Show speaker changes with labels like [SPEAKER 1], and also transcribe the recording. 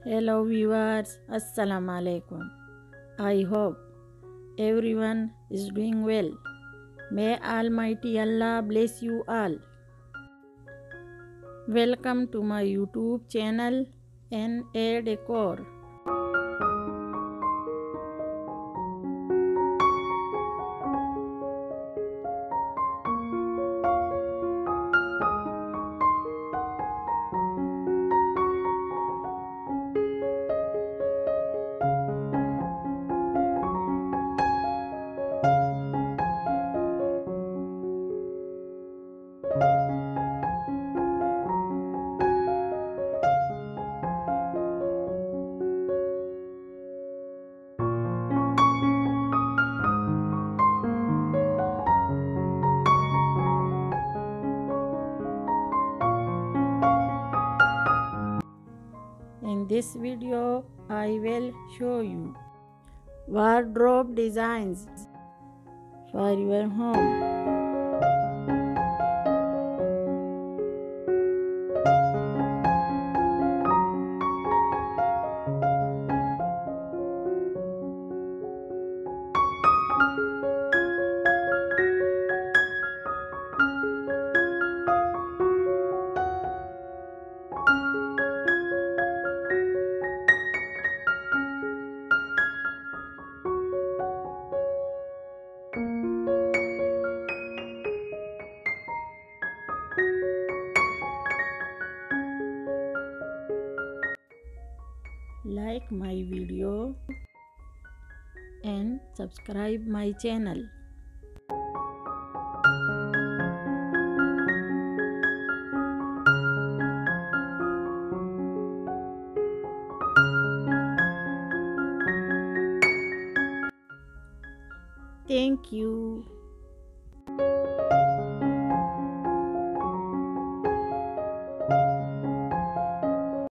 [SPEAKER 1] Hello viewers, Assalamu alaikum. I hope everyone is doing well. May Almighty Allah bless you all. Welcome to my YouTube channel NA Decor. In this video, I will show you wardrobe designs for your home. Like my video and subscribe my channel. Thank you.